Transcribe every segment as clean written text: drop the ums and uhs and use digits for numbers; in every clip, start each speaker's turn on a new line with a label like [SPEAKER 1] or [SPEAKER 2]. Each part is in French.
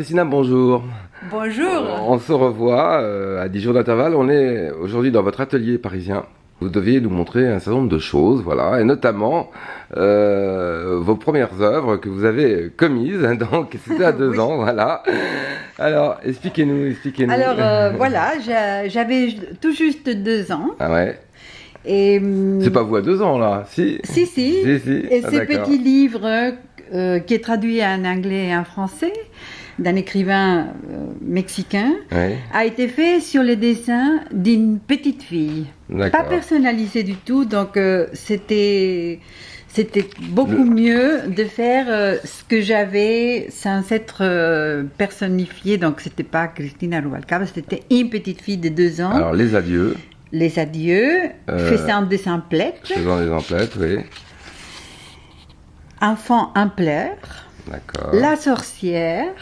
[SPEAKER 1] Christina, bonjour.
[SPEAKER 2] Bonjour.
[SPEAKER 1] On se revoit à 10 jours d'intervalle. On est aujourd'hui dans votre atelier parisien. Vous deviez nous montrer un certain nombre de choses, voilà, et notamment vos premières œuvres que vous avez commises, hein, donc c'était à 2
[SPEAKER 2] Oui.
[SPEAKER 1] ans, voilà. Alors, expliquez-nous.
[SPEAKER 2] Alors voilà, j'avais tout juste 2 ans.
[SPEAKER 1] Ah ouais.
[SPEAKER 2] Et
[SPEAKER 1] C'est pas vous à 2 ans là, si?
[SPEAKER 2] Si. Et
[SPEAKER 1] Ah,
[SPEAKER 2] ces
[SPEAKER 1] d'accord.
[SPEAKER 2] petits livres qui est traduit en anglais et en français d'un écrivain mexicain
[SPEAKER 1] Ouais.
[SPEAKER 2] a été fait sur les dessins d'une petite fille.
[SPEAKER 1] D'accord.
[SPEAKER 2] Pas personnalisé du tout, donc c'était beaucoup mieux de faire ce que j'avais sans être personnifié. Donc c'était pas Cristina Rubalcaba, c'était une petite fille de 2 ans.
[SPEAKER 1] Alors, les adieux,
[SPEAKER 2] Les adieux, fait en dessin plate.
[SPEAKER 1] faisant les emplettes, oui.
[SPEAKER 2] Enfant en pleurs.
[SPEAKER 1] D'accord.
[SPEAKER 2] La sorcière.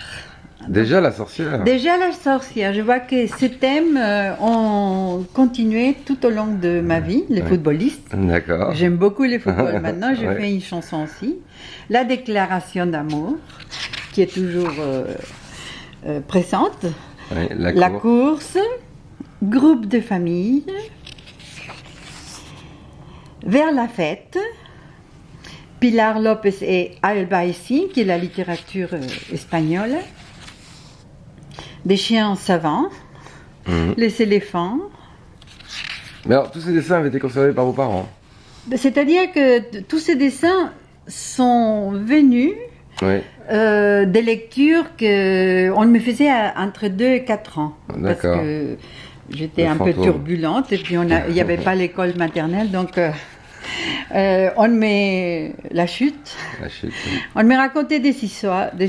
[SPEAKER 1] Déjà la sorcière.
[SPEAKER 2] Déjà la sorcière, je vois que ces thèmes ont continué tout au long de ma vie, les footballistes.
[SPEAKER 1] D'accord.
[SPEAKER 2] J'aime beaucoup les footballs. Maintenant, je
[SPEAKER 1] Ouais.
[SPEAKER 2] fais une chanson aussi. La déclaration d'amour, qui est toujours présente.
[SPEAKER 1] Oui,
[SPEAKER 2] La course. Groupe de famille. Vers la fête. Pilar Lopez et Albaicín, qui est la littérature espagnole. Des chiens savants. Les éléphants.
[SPEAKER 1] Mais alors, tous ces dessins avaient été conservés par vos parents?
[SPEAKER 2] C'est-à-dire que tous ces dessins sont venus
[SPEAKER 1] Oui.
[SPEAKER 2] des lectures qu'on me faisait entre 2 et 4 ans. Parce
[SPEAKER 1] D'accord.
[SPEAKER 2] que j'étais
[SPEAKER 1] Le
[SPEAKER 2] un peu
[SPEAKER 1] fantôme.
[SPEAKER 2] turbulente et puis il n'y avait pas l'école maternelle, donc on la chute.
[SPEAKER 1] La chute.
[SPEAKER 2] On me racontait des histoires, des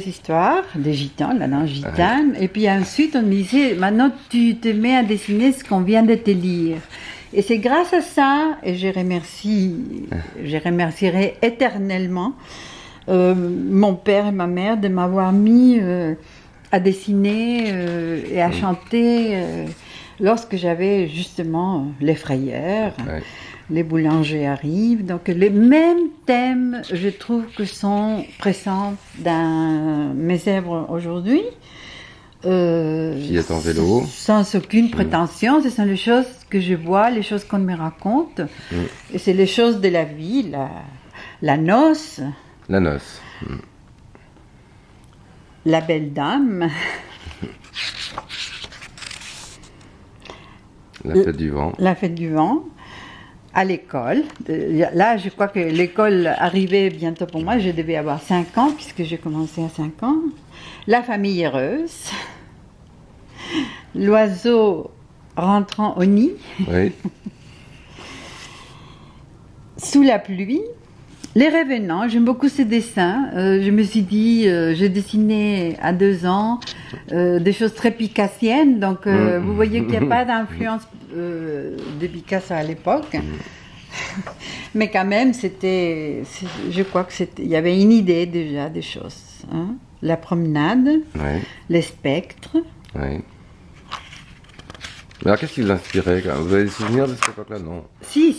[SPEAKER 2] gitans, la danse gitane, et puis ensuite on me disait, maintenant tu te mets à dessiner ce qu'on vient de te lire. Et c'est grâce à ça, et je remercierai éternellement mon père et ma mère de m'avoir mis à dessiner et à chanter lorsque j'avais justement les frayeurs.
[SPEAKER 1] Ouais.
[SPEAKER 2] Les boulangers arrivent, donc les mêmes thèmes, je trouve, que sont présents dans mes œuvres aujourd'hui.
[SPEAKER 1] Fillette en vélo.
[SPEAKER 2] Sans aucune prétention, ce sont les choses que je vois, les choses qu'on me raconte. Et c'est les choses de la vie, la noce,
[SPEAKER 1] La noce.
[SPEAKER 2] la belle dame,
[SPEAKER 1] La fête du vent.
[SPEAKER 2] la fête du vent. À l'école. Là, je crois que l'école arrivait bientôt pour moi. Je devais avoir 5 ans, puisque j'ai commencé à 5 ans. La famille heureuse. L'oiseau rentrant au nid.
[SPEAKER 1] Oui.
[SPEAKER 2] Sous la pluie. Les revenants. J'aime beaucoup ces dessins. Je me suis dit, j'ai dessiné à 2 ans des choses très picassiennes. Donc, vous voyez qu'il n'y a pas d'influence de Picasso à l'époque. Mais quand même, je crois il y avait une idée déjà des choses. Hein. La promenade,
[SPEAKER 1] Oui.
[SPEAKER 2] les spectres.
[SPEAKER 1] Oui. Mais alors, qu'est-ce qui vous inspirait quand même? Vous avez des souvenirs de cette époque-là? Non.
[SPEAKER 2] Si,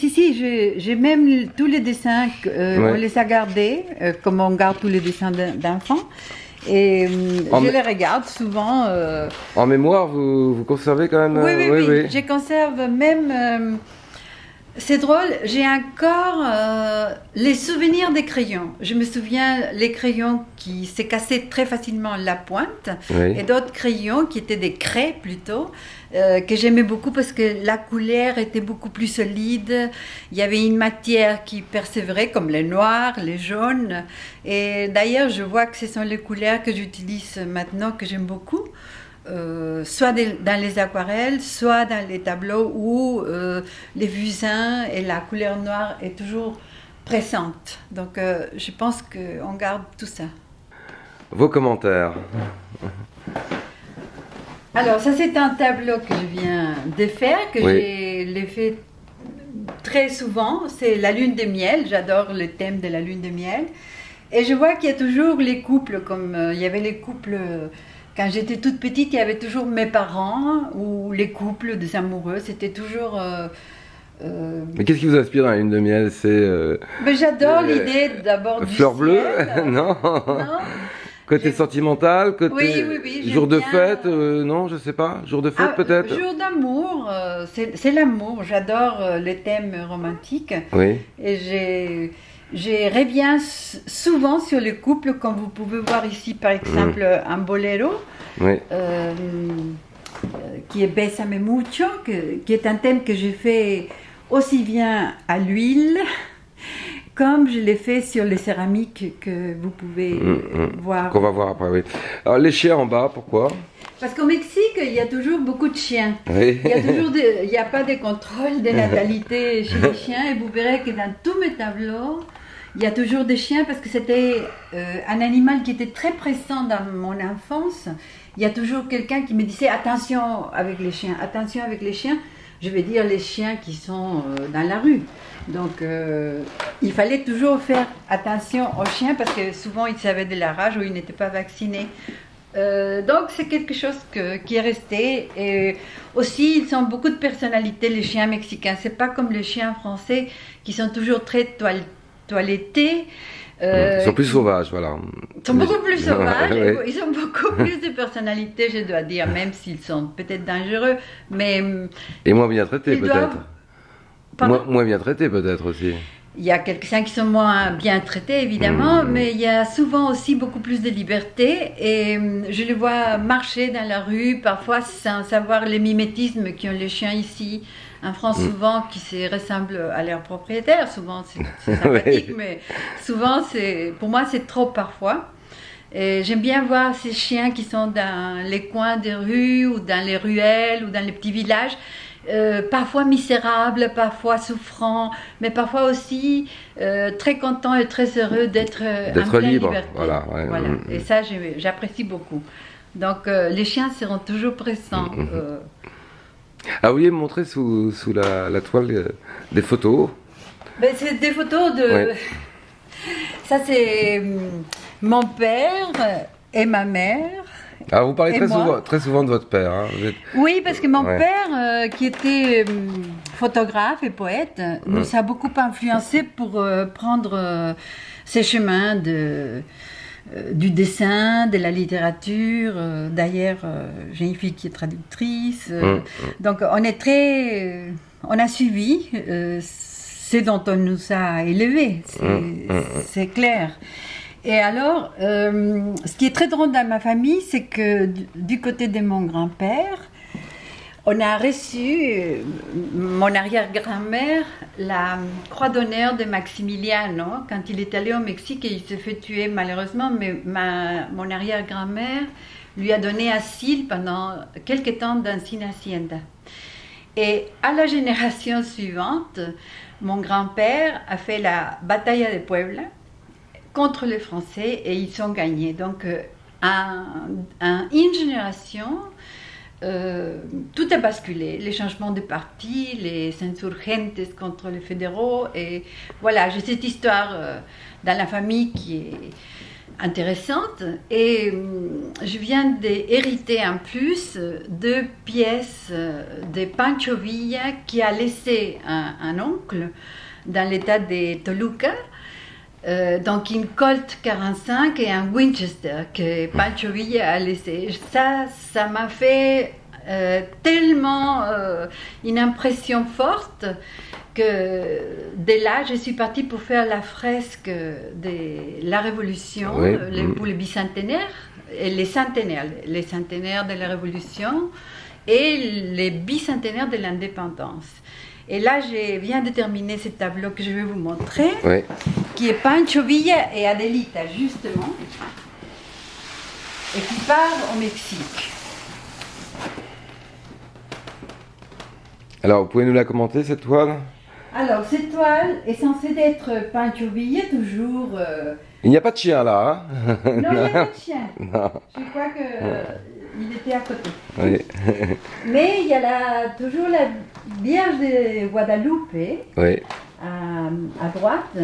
[SPEAKER 2] j'ai même tous les dessins, on les a gardés, comme on garde tous les dessins d'enfants. Et je les regarde souvent.
[SPEAKER 1] En mémoire, vous conservez quand même?
[SPEAKER 2] Oui. Je conserve même. C'est drôle, j'ai encore les souvenirs des crayons. Je me souviens les crayons qui se cassaient très facilement la pointe,
[SPEAKER 1] Oui.
[SPEAKER 2] et d'autres crayons qui étaient des craies plutôt, que j'aimais beaucoup parce que la couleur était beaucoup plus solide. Il y avait une matière qui persévérait, comme les noirs, les jaunes. Et d'ailleurs, je vois que ce sont les couleurs que j'utilise maintenant, que j'aime beaucoup. Soit dans les aquarelles, soit dans les tableaux où les fusains et la couleur noire est toujours présente. Donc je pense qu'on garde tout ça.
[SPEAKER 1] Vos commentaires?
[SPEAKER 2] Alors ça c'est un tableau que je viens de faire, que j'ai fait très souvent. C'est la lune de miel, j'adore le thème de la lune de miel. Et je vois qu'il y a toujours les couples, comme il y avait les couples... Quand j'étais toute petite, il y avait toujours mes parents ou les couples des amoureux. C'était toujours
[SPEAKER 1] Mais qu'est-ce qui vous inspire dans la lune de miel? C'est
[SPEAKER 2] Mais j'adore l'idée d'abord du
[SPEAKER 1] fleur bleue?
[SPEAKER 2] ciel.
[SPEAKER 1] Non.
[SPEAKER 2] Non.
[SPEAKER 1] Côté sentimental, côté
[SPEAKER 2] oui, j'aime
[SPEAKER 1] jour de
[SPEAKER 2] bien.
[SPEAKER 1] fête, non, je sais pas. Jour de fête peut-être.
[SPEAKER 2] Jour d'amour, c'est l'amour. J'adore les thèmes romantiques.
[SPEAKER 1] Oui.
[SPEAKER 2] Et j'ai reviens souvent sur le couple, comme vous pouvez voir ici, par exemple, un bolero,
[SPEAKER 1] Oui.
[SPEAKER 2] qui est Bésame mucho, qui est un thème que j'ai fait aussi bien à l'huile, comme je l'ai fait sur les céramiques que vous pouvez voir.
[SPEAKER 1] Qu'on va voir après, oui. Alors les chiens en bas, pourquoi?
[SPEAKER 2] Parce qu'au Mexique, il y a toujours beaucoup de chiens.
[SPEAKER 1] Oui.
[SPEAKER 2] Il n'y a pas de contrôle de natalité chez les chiens. Et vous verrez que dans tous mes tableaux, il y a toujours des chiens parce que c'était un animal qui était très présent dans mon enfance. Il y a toujours quelqu'un qui me disait attention avec les chiens, attention avec les chiens. Je vais dire les chiens qui sont dans la rue. Donc il fallait toujours faire attention aux chiens parce que souvent ils avaient de la rage ou ils n'étaient pas vaccinés. Donc c'est quelque chose qui est resté. Et aussi ils ont beaucoup de personnalité, les chiens mexicains. C'est pas comme les chiens français qui sont toujours très toilettés.
[SPEAKER 1] Ils sont plus sauvages, voilà.
[SPEAKER 2] Ils sont beaucoup plus sauvages,
[SPEAKER 1] Oui.
[SPEAKER 2] ils ont beaucoup plus de personnalité, je dois dire, même s'ils sont peut-être dangereux, mais
[SPEAKER 1] Et moins bien traités
[SPEAKER 2] ils
[SPEAKER 1] peut-être.
[SPEAKER 2] doivent... Pardon ?
[SPEAKER 1] Moins bien traités peut-être aussi.
[SPEAKER 2] Il y a quelques-uns qui sont moins bien traités, évidemment, mais il y a souvent aussi beaucoup plus de liberté. Et je les vois marcher dans la rue, parfois sans savoir les mimétismes qu'ont les chiens ici. En France, souvent, qui se ressemblent à leur propriétaire. Souvent, c'est sympathique,
[SPEAKER 1] Oui.
[SPEAKER 2] mais souvent, pour moi, c'est trop parfois. Et j'aime bien voir ces chiens qui sont dans les coins des rues, ou dans les ruelles, ou dans les petits villages. Parfois misérables, parfois souffrants, mais parfois aussi très contents et très heureux d'être en pleine
[SPEAKER 1] libre,
[SPEAKER 2] liberté.
[SPEAKER 1] voilà, ouais.
[SPEAKER 2] Voilà. Et ça, j'apprécie beaucoup. Donc, les chiens seront toujours présents.
[SPEAKER 1] Ah, vous vouliez me montrer sous la toile des photos?
[SPEAKER 2] Ben, c'est des photos de...
[SPEAKER 1] Ouais.
[SPEAKER 2] Ça, c'est mon père et ma mère.
[SPEAKER 1] Ah, vous parlez
[SPEAKER 2] Et moi.
[SPEAKER 1] très souvent de votre père. Hein. Vous êtes-
[SPEAKER 2] Oui, parce que mon
[SPEAKER 1] Ouais.
[SPEAKER 2] père, qui était photographe et poète, nous a beaucoup influencés pour prendre ces chemins du dessin, de la littérature. D'ailleurs, j'ai une fille qui est traductrice. Donc, on a suivi ce dont on nous a élevés, c'est clair. Et alors, ce qui est très drôle dans ma famille, c'est que du côté de mon grand-père, on a reçu, mon arrière-grand-mère, la croix d'honneur de Maximiliano quand il est allé au Mexique et il s'est fait tuer malheureusement, mais mon arrière-grand-mère lui a donné asile pendant quelques temps dans une hacienda. Et à la génération suivante, mon grand-père a fait la bataille de Puebla contre les Français et ils ont gagné. Donc, une génération, tout a basculé. Les changements de parti, les insurgentes contre les fédéraux. Et voilà, j'ai cette histoire dans la famille qui est intéressante. Et je viens d'hériter en plus 2 pièces de Pancho Villa qui a laissé un oncle dans l'état de Toluca. Donc une Colt 45 et un Winchester que Pancho Villa a laissé. Ça m'a fait tellement une impression forte que dès là, je suis partie pour faire la fresque de la Révolution,
[SPEAKER 1] Oui.
[SPEAKER 2] pour les bicentenaires, et les centenaires de la Révolution et les bicentenaires de l'indépendance. Et là, je viens de terminer ce tableau que je vais vous montrer,
[SPEAKER 1] Oui.
[SPEAKER 2] qui est Pancho Villa et Adelita, justement, et qui part au Mexique.
[SPEAKER 1] Alors, vous pouvez nous la commenter, cette toile?
[SPEAKER 2] Alors, cette toile est censée être Pancho Villa, toujours...
[SPEAKER 1] Il n'y a pas de chien là, hein?
[SPEAKER 2] Non, il n'y a pas de chien.
[SPEAKER 1] Non.
[SPEAKER 2] Je crois qu'il était à côté.
[SPEAKER 1] Oui.
[SPEAKER 2] Mais il y a toujours la Vierge de Guadalupe,
[SPEAKER 1] Oui.
[SPEAKER 2] à droite,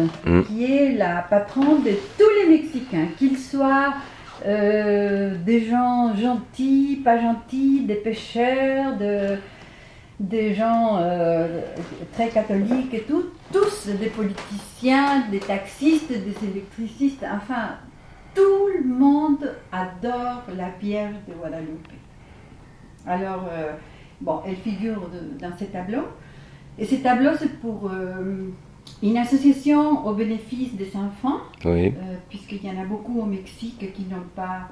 [SPEAKER 2] qui est la patronne de tous les Mexicains, qu'ils soient des gens gentils, pas gentils, des pêcheurs, des gens très catholiques et tout, tous des politiciens, des taxistes, des électricistes, enfin, tout le monde adore la Vierge de Guadalupe. Alors, bon, elle figure dans ces tableaux. Et ces tableaux, c'est pour une association au bénéfice des enfants,
[SPEAKER 1] Oui.
[SPEAKER 2] puisqu'il y en a beaucoup au Mexique qui n'ont pas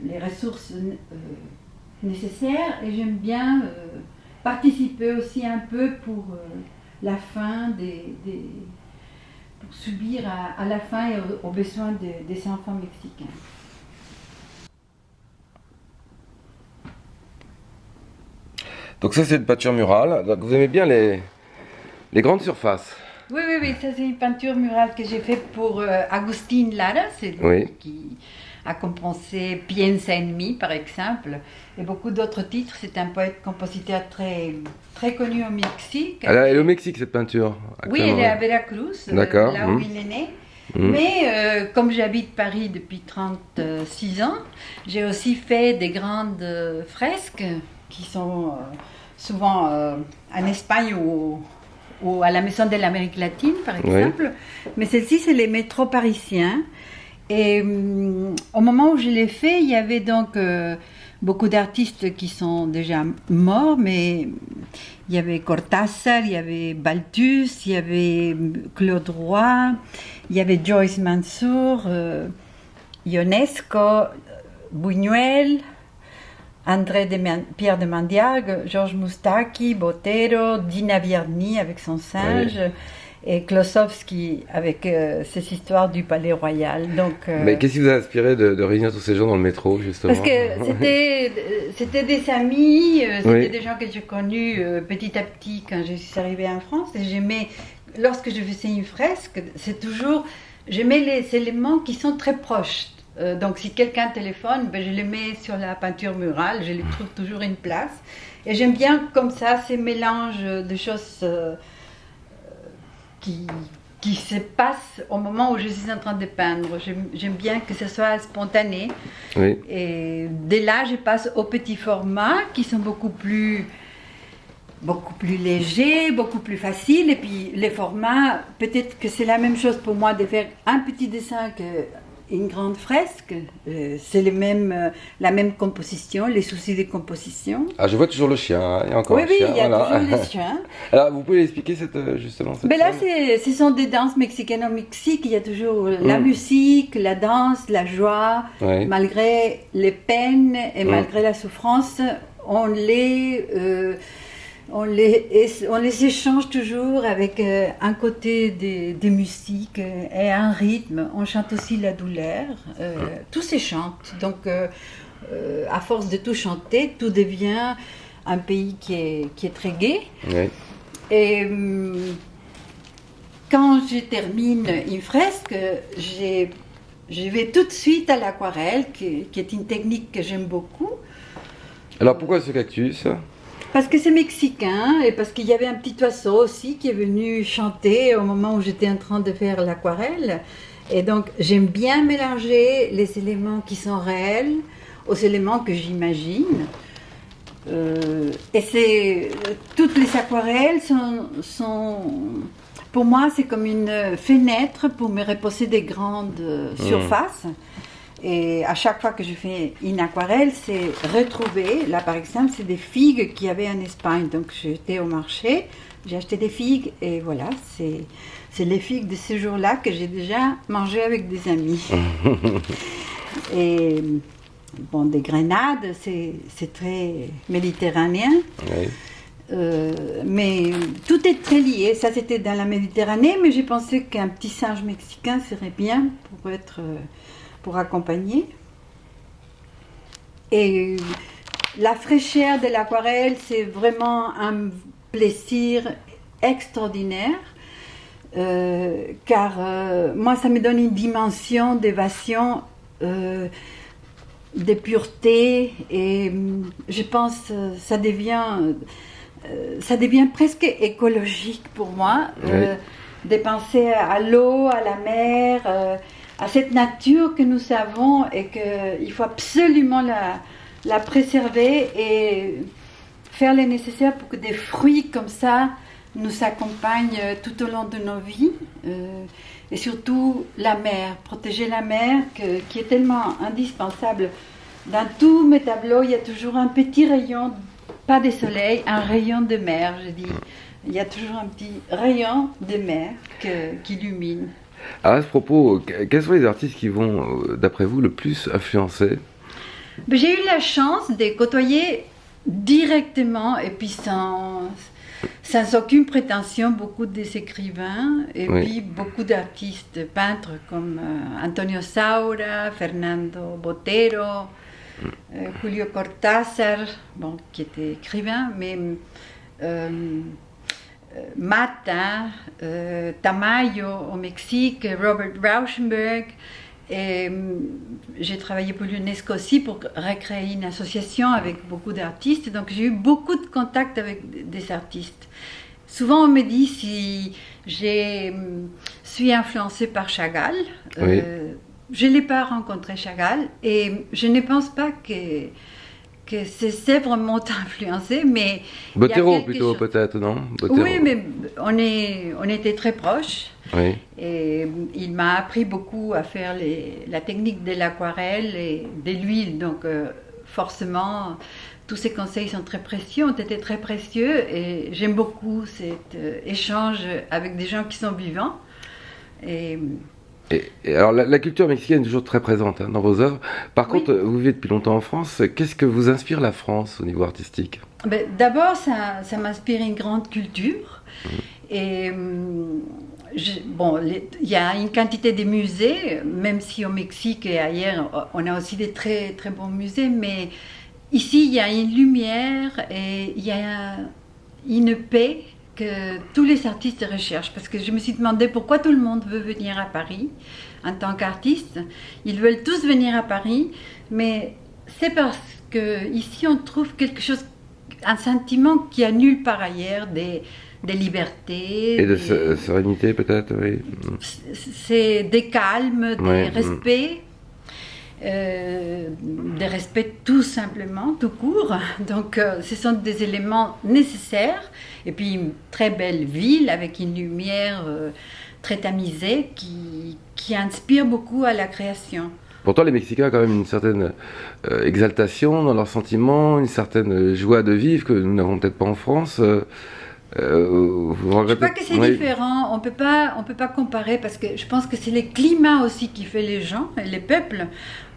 [SPEAKER 2] les ressources nécessaires. Et j'aime bien participer aussi un peu pour la fin pour subir à la fin et aux besoins des enfants mexicains.
[SPEAKER 1] Donc ça c'est une peinture murale. Donc vous aimez bien les grandes surfaces.
[SPEAKER 2] Oui, ça c'est une peinture murale que j'ai faite pour Agustín Lara, c'est lui
[SPEAKER 1] Oui.
[SPEAKER 2] qui a compensé Piensa en mí par exemple, et beaucoup d'autres titres. C'est un poète-compositeur très connu au Mexique.
[SPEAKER 1] Elle est au Mexique cette peinture.
[SPEAKER 2] Oui, elle est à Veracruz,
[SPEAKER 1] D'accord.
[SPEAKER 2] là où il est né. Mais comme j'habite Paris depuis 36 ans, j'ai aussi fait des grandes fresques qui sont souvent en Espagne ou à la Maison de l'Amérique latine, par exemple. Oui. Mais celle-ci, c'est les métros parisiens. Et au moment où je l'ai fait, il y avait donc beaucoup d'artistes qui sont déjà morts, mais il y avait Cortázar, il y avait Balthus, il y avait Claude Roy, il y avait Joyce Mansour, Ionesco, Buñuel, Pierre de Mandiargue, Georges Moustaki, Botero, Dina Vierny avec son singe, oui. Et Klossowski avec ses histoires du Palais Royal. Donc,
[SPEAKER 1] mais qu'est-ce qui vous a inspiré de réunir tous ces gens dans le métro, justement?
[SPEAKER 2] Parce que c'était des amis, c'était oui. Des gens que j'ai connus petit à petit quand je suis arrivée en France. Et j'aimais, lorsque je faisais une fresque, j'aimais les éléments qui sont très proches. Donc si quelqu'un téléphone, je les mets sur la peinture murale, je les trouve toujours une place. Et j'aime bien comme ça ces mélanges de choses qui se passent au moment où je suis en train de peindre. J'aime bien que ce soit spontané.
[SPEAKER 1] Oui.
[SPEAKER 2] Et dès là, je passe aux petits formats qui sont beaucoup plus légers, beaucoup plus faciles. Et puis les formats, peut-être que c'est la même chose pour moi de faire un petit dessin qu'une grande fresque. C'est la même composition, les soucis de composition.
[SPEAKER 1] Ah, je vois toujours le chien, hein. Il y a encore un chien.
[SPEAKER 2] Oui, il y a toujours le chien.
[SPEAKER 1] Alors, vous pouvez expliquer cette
[SPEAKER 2] Mais là, ce sont des danses mexicaines au Mexique. Il y a toujours la musique, la danse, la joie. Oui. Malgré les peines et malgré la souffrance, on les échange toujours avec un côté des musiques et un rythme. On chante aussi la douleur. Tout s'échante. Donc, à force de tout chanter, tout devient un pays qui est très gai.
[SPEAKER 1] Oui.
[SPEAKER 2] Et quand je termine une fresque, je vais tout de suite à l'aquarelle, qui est une technique que j'aime beaucoup.
[SPEAKER 1] Alors, pourquoi ce cactus ?
[SPEAKER 2] Parce que c'est mexicain et parce qu'il y avait un petit oiseau aussi qui est venu chanter au moment où j'étais en train de faire l'aquarelle. Et donc, j'aime bien mélanger les éléments qui sont réels aux éléments que j'imagine. Et toutes les aquarelles sont pour moi, c'est comme une fenêtre pour me reposer des grandes surfaces. Et à chaque fois que je fais une aquarelle, c'est retrouver. Là, par exemple, c'est des figues qu'il y avait en Espagne. Donc, j'étais au marché, j'ai acheté des figues et voilà, c'est les figues de ce jour-là que j'ai déjà mangées avec des amis. Et bon, des grenades, c'est très méditerranéen. Oui. Mais tout est très lié. Ça, c'était dans la Méditerranée, mais j'ai pensé qu'un petit singe mexicain serait bien pour accompagner. Et la fraîcheur de l'aquarelle, c'est vraiment un plaisir extraordinaire, car moi, ça me donne une dimension d'évasion, de pureté, et je pense ça devient presque écologique pour moi, oui. De penser à l'eau, à la mer, à cette nature que nous avons et qu'il faut absolument la préserver et faire le nécessaire pour que des fruits comme ça nous accompagne tout au long de nos vies. Et surtout la mer, protéger la mer qui est tellement indispensable. Dans tous mes tableaux, il y a toujours un petit rayon, pas de soleil, un rayon de mer, je dis. Il y a toujours un petit rayon de mer qui illumine.
[SPEAKER 1] Alors à ce propos, quels sont les artistes qui vont, d'après vous, le plus influencer?
[SPEAKER 2] J'ai eu la chance de côtoyer directement, et puis sans aucune prétention, beaucoup des écrivains, et puis beaucoup d'artistes, peintres comme Antonio Saura, Fernando Botero, Julio Cortázar, bon, qui était écrivain, mais Mata, Tamayo au Mexique, Robert Rauschenberg. Et j'ai travaillé pour l'UNESCO aussi pour recréer une association avec beaucoup d'artistes. Donc j'ai eu beaucoup de contacts avec des artistes. Souvent on me dit si je suis influencée par Chagall.
[SPEAKER 1] Oui.
[SPEAKER 2] Je ne l'ai pas rencontré Chagall et je ne pense pas que c'est vraiment influencé, mais
[SPEAKER 1] Botero plutôt peut-être, non? Botero.
[SPEAKER 2] Oui, mais on était très proches.
[SPEAKER 1] Oui.
[SPEAKER 2] Et il m'a appris beaucoup à faire la technique de l'aquarelle et de l'huile. Donc forcément, tous ces conseils sont très précieux, ont été très précieux. Et j'aime beaucoup cet échange avec des gens qui sont vivants. Et
[SPEAKER 1] alors la culture mexicaine est toujours très présente dans vos œuvres. Par contre, vous vivez depuis longtemps en France. Qu'est-ce que vous inspire la France au niveau artistique?
[SPEAKER 2] D'abord, ça m'inspire une grande culture. Et il y a une quantité de musées, même si au Mexique et ailleurs, on a aussi des très, très bons musées. Mais ici, il y a une lumière et il y a une paix que tous les artistes recherchent, parce que je me suis demandé pourquoi tout le monde veut venir à Paris en tant qu'artiste. Ils veulent tous venir à Paris, mais c'est parce que ici on trouve quelque chose, un sentiment qu'il n'y a nulle part ailleurs, des libertés.
[SPEAKER 1] Et de sérénité peut-être, oui.
[SPEAKER 2] C'est des calmes, des respects. Des respects tout simplement, tout court. Donc ce sont des éléments nécessaires. Et puis une très belle ville avec une lumière très tamisée qui inspire beaucoup à la création.
[SPEAKER 1] Pourtant les Mexicains ont quand même une certaine exaltation dans leurs sentiments, une certaine joie de vivre que nous n'avons peut-être pas en France.
[SPEAKER 2] Je crois que c'est différent, on peut pas comparer parce que je pense que c'est le climat aussi qui fait les gens et les peuples.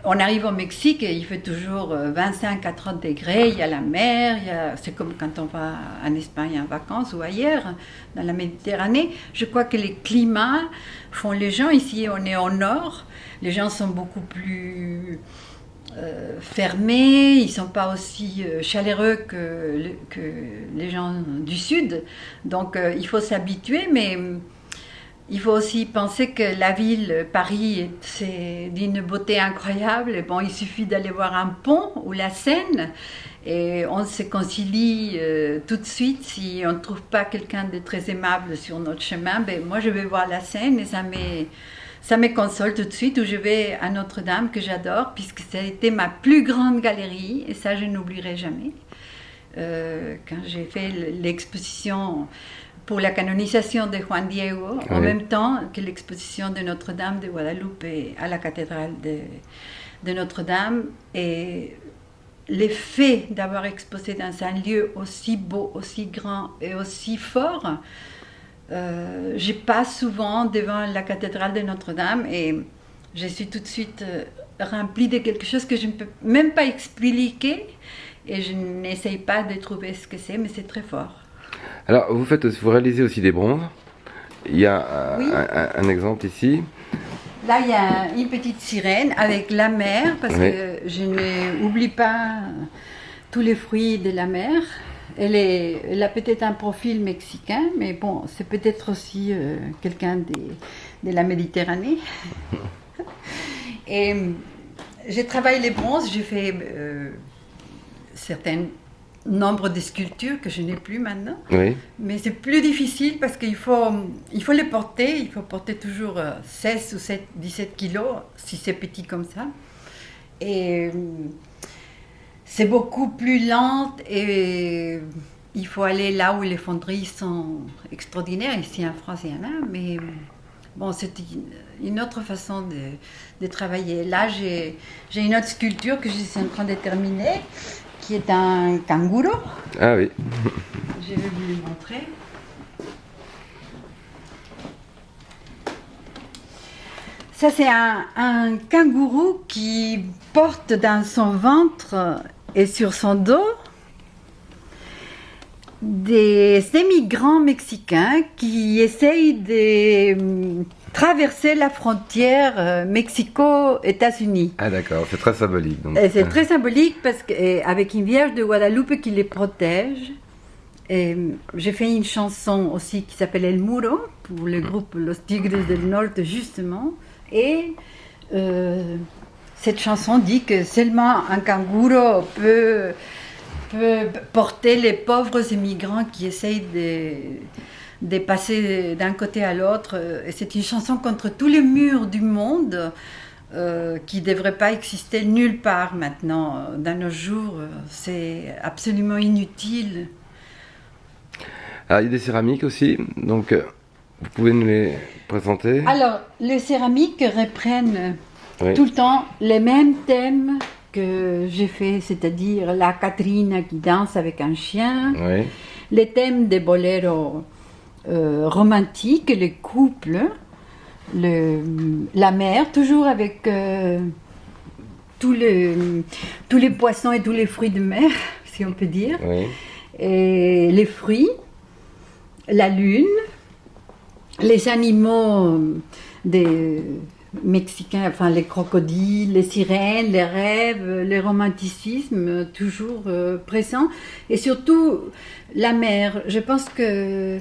[SPEAKER 2] On arrive au Mexique et il fait toujours 25 à 30 degrés, il y a la mer, c'est comme quand on va en Espagne en vacances ou ailleurs, dans la Méditerranée. Je crois que les climats font les gens, ici on est au nord, les gens sont beaucoup plus fermés, ils ne sont pas aussi chaleureux que les gens du sud. Donc il faut s'habituer, mais il faut aussi penser que la ville, Paris, c'est d'une beauté incroyable. Et bon, il suffit d'aller voir un pont ou la Seine et on se concilie tout de suite. Si on ne trouve pas quelqu'un de très aimable sur notre chemin, moi je vais voir la Seine et ça me console tout de suite. Où je vais à Notre-Dame, que j'adore, puisque ça a été ma plus grande galerie, et ça je n'oublierai jamais. Quand j'ai fait l'exposition pour la canonisation de Juan Diego, en même temps que l'exposition de Notre-Dame de Guadeloupe à la cathédrale de Notre-Dame. Et l'effet d'avoir exposé dans un lieu aussi beau, aussi grand et aussi fort, je passe souvent devant la cathédrale de Notre-Dame et je suis tout de suite remplie de quelque chose que je ne peux même pas expliquer et je n'essaye pas de trouver ce que c'est, mais c'est très fort.
[SPEAKER 1] Alors vous réalisez aussi des bronzes. Il y a un exemple ici.
[SPEAKER 2] Là, il y a une petite sirène avec la mer, parce que je n'oublie pas tous les fruits de la mer. Elle a peut-être un profil mexicain, mais bon, c'est peut-être aussi quelqu'un de la Méditerranée. Et je travaille les bronzes, j'ai fait certains nombre de sculptures que je n'ai plus maintenant. Oui. Mais c'est plus difficile parce qu'il faut les porter. Il faut porter toujours 16 ou 17 kilos, si c'est petit comme ça. Et c'est beaucoup plus lent et il faut aller là où les fonderies sont extraordinaires. Ici en France, il y en a, mais bon, c'est une autre façon de travailler. Là, j'ai une autre sculpture que je suis en train de terminer, qui est un kangourou.
[SPEAKER 1] Ah oui.
[SPEAKER 2] Je vais vous le montrer. Ça, c'est un kangourou qui porte dans son ventre et sur son dos des émigrants mexicains qui essayent de traverser la frontière Mexico-États-Unis.
[SPEAKER 1] Ah d'accord, c'est très symbolique. Donc.
[SPEAKER 2] Et c'est très symbolique parce qu'avec une Vierge de Guadalupe qui les protège. Et j'ai fait une chanson aussi qui s'appelle El Muro pour le groupe Los Tigres del Norte justement. Et cette chanson dit que seulement un kangourou peut porter les pauvres immigrants qui essayent de passer d'un côté à l'autre. Et c'est une chanson contre tous les murs du monde qui ne devrait pas exister nulle part maintenant. Dans nos jours, c'est absolument inutile.
[SPEAKER 1] Alors, il y a des céramiques aussi, donc vous pouvez nous les présenter?
[SPEAKER 2] Alors, les céramiques reprennent
[SPEAKER 1] Oui.
[SPEAKER 2] tout le temps les mêmes thèmes que j'ai fait, c'est-à-dire la Catrina qui danse avec un chien,
[SPEAKER 1] Oui.
[SPEAKER 2] les thèmes des boléros romantiques, les couples, la mer, toujours avec tous les poissons et tous les fruits de mer, si on peut dire,
[SPEAKER 1] Oui.
[SPEAKER 2] et les fruits, la lune, les animaux des Mexicains, enfin les crocodiles, les sirènes, les rêves, le romanticisme toujours présent, et surtout la mer. Je pense que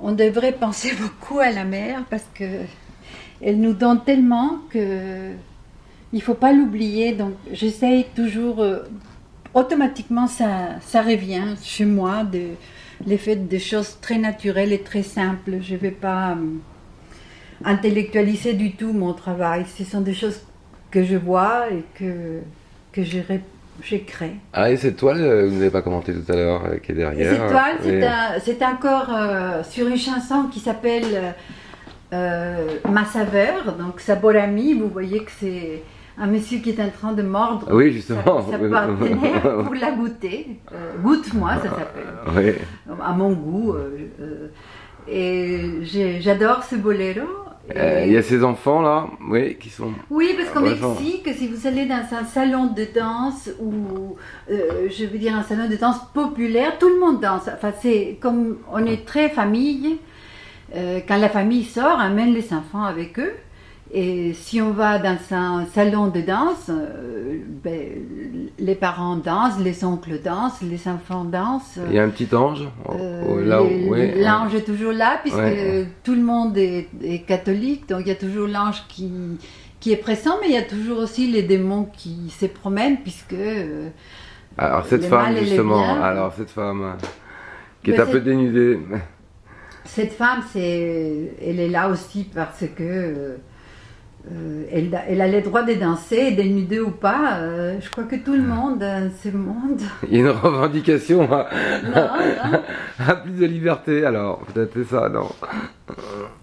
[SPEAKER 2] on devrait penser beaucoup à la mer parce que elle nous donne tellement que il faut pas l'oublier. Donc j'essaye toujours, automatiquement ça revient chez moi l'effet des choses très naturelles et très simples. Je vais pas intellectualiser du tout mon travail. Ce sont des choses que je vois et que je crée.
[SPEAKER 1] Ah, et cette toile, vous n'avez pas commenté tout à l'heure, qui est derrière.
[SPEAKER 2] Cette toile,
[SPEAKER 1] Oui.
[SPEAKER 2] c'est encore sur une chanson qui s'appelle Ma saveur, donc Saborami. Vous voyez que c'est un monsieur qui est en train de mordre
[SPEAKER 1] Oui, justement.
[SPEAKER 2] sa partenaire pour la goûter. Goûte-moi, ça s'appelle.
[SPEAKER 1] Oui.
[SPEAKER 2] À mon goût. Et j'adore ce boléro.
[SPEAKER 1] Il y a ces enfants là, oui, qui sont.
[SPEAKER 2] Oui, parce qu'au
[SPEAKER 1] Vraiment.
[SPEAKER 2] Mexique, si vous allez dans un salon de danse ou, je veux dire, un salon de danse populaire, tout le monde danse. Enfin, c'est comme on est très famille. Quand la famille sort, amène les enfants avec eux. Et si on va dans un salon de danse, les parents dansent, les oncles dansent, les enfants dansent.
[SPEAKER 1] Il y a un petit ange. Là où, oui.
[SPEAKER 2] L'ange est toujours là, puisque
[SPEAKER 1] Ouais.
[SPEAKER 2] tout le monde est catholique, donc il y a toujours l'ange qui est présent, mais il y a toujours aussi les démons qui se promènent, puisque
[SPEAKER 1] Alors cette
[SPEAKER 2] le
[SPEAKER 1] femme
[SPEAKER 2] mal et le
[SPEAKER 1] justement,
[SPEAKER 2] bien.
[SPEAKER 1] alors cette femme qui est
[SPEAKER 2] Mais
[SPEAKER 1] un peu dénudée.
[SPEAKER 2] cette femme, elle est là aussi parce que elle a le droit de danser, dénudée ou pas. Je crois que tout le monde dans ce monde.
[SPEAKER 1] Il y a une revendication à,
[SPEAKER 2] Non,
[SPEAKER 1] à plus de liberté, alors peut-être c'est ça, non?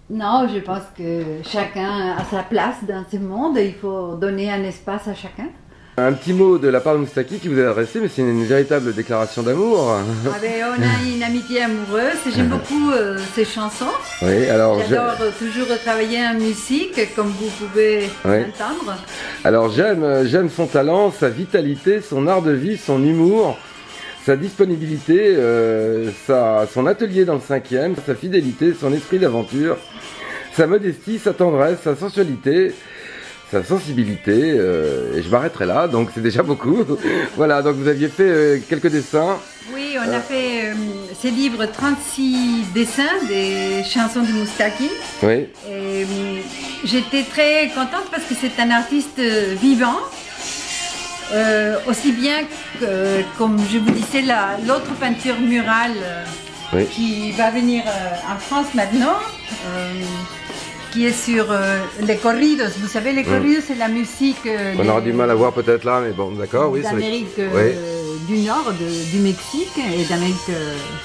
[SPEAKER 2] non, je pense que chacun a sa place dans ce monde. Il faut donner un espace à chacun.
[SPEAKER 1] Un petit mot de la part de Moustaki qui vous est adressé, mais c'est une véritable déclaration d'amour.
[SPEAKER 2] Ah ben, on a une amitié amoureuse. J'aime beaucoup ses chansons.
[SPEAKER 1] Oui, alors
[SPEAKER 2] J'adore toujours travailler en musique, comme vous pouvez
[SPEAKER 1] Oui.
[SPEAKER 2] entendre.
[SPEAKER 1] alors j'aime son talent, sa vitalité, son art de vie, son humour, sa disponibilité, son atelier dans le 5e, sa fidélité, son esprit d'aventure, sa modestie, sa tendresse, sa sensualité, sa sensibilité, et je m'arrêterai là, donc c'est déjà beaucoup. Voilà, donc vous aviez fait quelques dessins.
[SPEAKER 2] Oui, on a fait ces livres, 36 dessins des chansons de Moustaki.
[SPEAKER 1] Oui,
[SPEAKER 2] Et j'étais très contente parce que c'est un artiste vivant. Aussi bien que, comme je vous disais, l'autre peinture murale
[SPEAKER 1] oui.
[SPEAKER 2] qui va venir en France maintenant, qui est sur les corridos. Vous savez, les corridos, c'est la musique
[SPEAKER 1] On aura du mal à voir peut-être là, mais bon, d'accord, oui. c'est-
[SPEAKER 2] d'Amérique
[SPEAKER 1] Oui.
[SPEAKER 2] du nord, du Mexique et d'Amérique.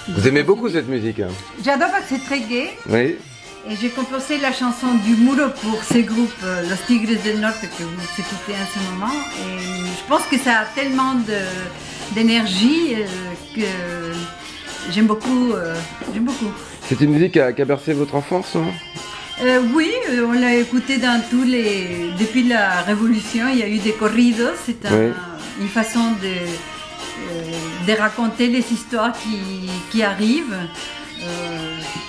[SPEAKER 1] Vous aimez beaucoup cette musique, hein?
[SPEAKER 2] J'adore parce que c'est très gai.
[SPEAKER 1] Oui.
[SPEAKER 2] Et j'ai composé la chanson du Muro pour ce groupe, Los Tigres del Norte, que vous écoutez en ce moment. Et je pense que ça a tellement d'énergie que j'aime beaucoup.
[SPEAKER 1] C'est une musique qui a bercé votre enfance, non?
[SPEAKER 2] Oui, on l'a écouté dans depuis la Révolution, il y a eu des corridos, c'est une façon de raconter les histoires qui arrivent,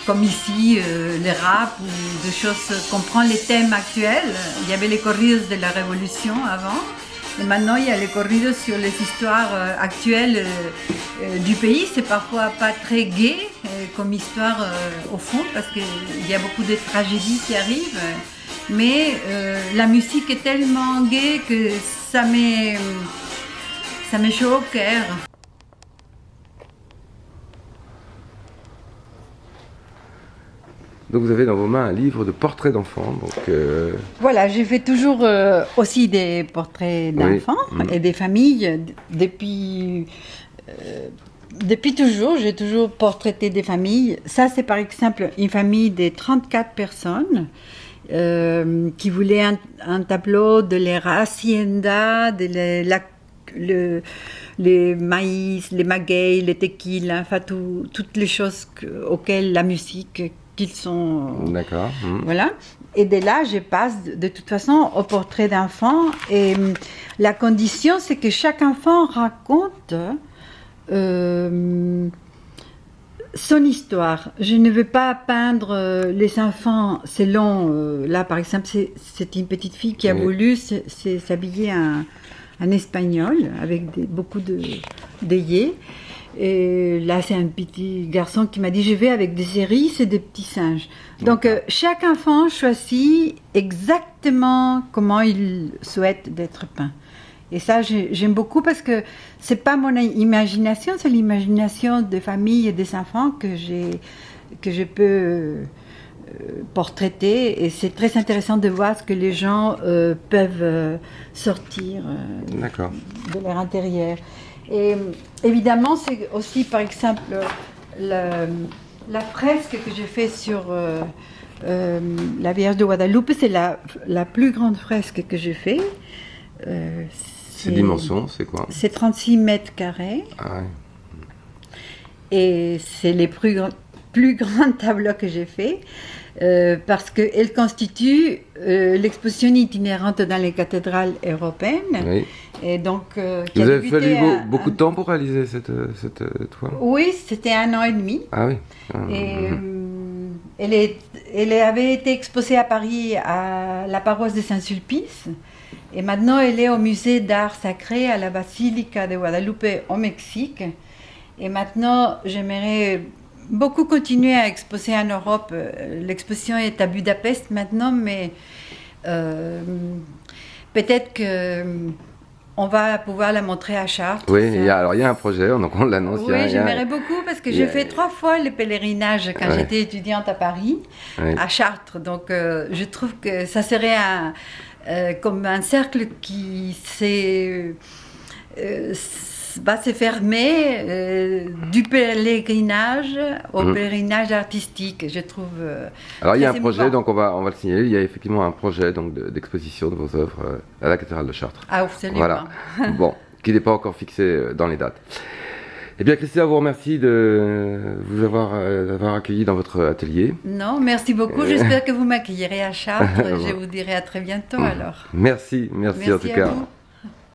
[SPEAKER 2] comme ici les rap ou des choses, comprendre les thèmes actuels. Il y avait les corridos de la Révolution avant. Et maintenant, il y a les corridos sur les histoires actuelles du pays. C'est parfois pas très gai comme histoire au fond, parce qu'il y a beaucoup de tragédies qui arrivent. Mais la musique est tellement gaie que ça met chaud au cœur.
[SPEAKER 1] Donc vous avez dans vos mains un livre de portraits d'enfants.
[SPEAKER 2] Voilà, j'ai fait toujours aussi des portraits d'enfants et des familles. Depuis toujours, j'ai toujours portraité des familles. Ça, c'est par exemple une famille de 34 personnes qui voulaient un tableau de leur hacienda, les maïs, les magueyes, les tequila, enfin toutes les choses auxquelles la musique qu'ils sont.
[SPEAKER 1] D'accord.
[SPEAKER 2] Voilà. Et de là, je passe de toute façon au portrait d'enfant. Et la condition, c'est que chaque enfant raconte son histoire. Je ne veux pas peindre les enfants selon. Là, par exemple, c'est une petite fille qui a voulu s'habiller en espagnol avec beaucoup d'œillets. Et là, c'est un petit garçon qui m'a dit « Je vais avec des cerises et des petits singes ». Donc, chaque enfant choisit exactement comment il souhaite d'être peint. Et ça, j'aime beaucoup parce que c'est pas mon imagination, c'est l'imagination des familles et des enfants que je peux portraiter. Et c'est très intéressant de voir ce que les gens peuvent sortir de leur intérieur. Et évidemment, c'est aussi, par exemple, la fresque que j'ai faite sur la Vierge de Guadalupe, c'est la plus grande fresque que j'ai faite.
[SPEAKER 1] Ces dimensions, c'est quoi?
[SPEAKER 2] C'est 36 mètres carrés.
[SPEAKER 1] Ah ouais.
[SPEAKER 2] Et c'est les plus grands tableaux que j'ai faits. Parce qu'elle constitue l'exposition itinérante dans les cathédrales européennes. Oui. Et donc,
[SPEAKER 1] vous avez fallu beaucoup de temps pour réaliser cette toile?
[SPEAKER 2] Oui, c'était 1 an et demi.
[SPEAKER 1] Ah oui.
[SPEAKER 2] Et elle avait été exposée à Paris à la paroisse de Saint-Sulpice. Et maintenant, elle est au musée d'art sacré à la Basilica de Guadalupe au Mexique. Et maintenant, j'aimerais beaucoup continuer à exposer en Europe. L'exposition est à Budapest maintenant, mais peut-être qu'on va pouvoir la montrer à Chartres.
[SPEAKER 1] Oui, il y a un projet, donc on l'annonce.
[SPEAKER 2] Oui, j'aimerais beaucoup parce que j'ai fait 3 fois le pèlerinage quand j'étais étudiante à Paris, à Chartres. Donc je trouve que ça serait comme un cercle qui va se fermer du pèlerinage au pèlerinage artistique, je trouve.
[SPEAKER 1] Alors il y a un projet, donc on va le signaler. Il y a effectivement un projet donc d'exposition de vos œuvres à la cathédrale de Chartres.
[SPEAKER 2] Ah, absolument.
[SPEAKER 1] Voilà. Bon, qui n'est pas encore fixé dans les dates. Eh bien, Christina, vous remercie de vous avoir accueilli dans votre atelier.
[SPEAKER 2] Non, merci beaucoup. J'espère que vous m'accueillerez à Chartres. Je vous dirai à très bientôt alors.
[SPEAKER 1] Merci en tout cas.
[SPEAKER 2] Vous.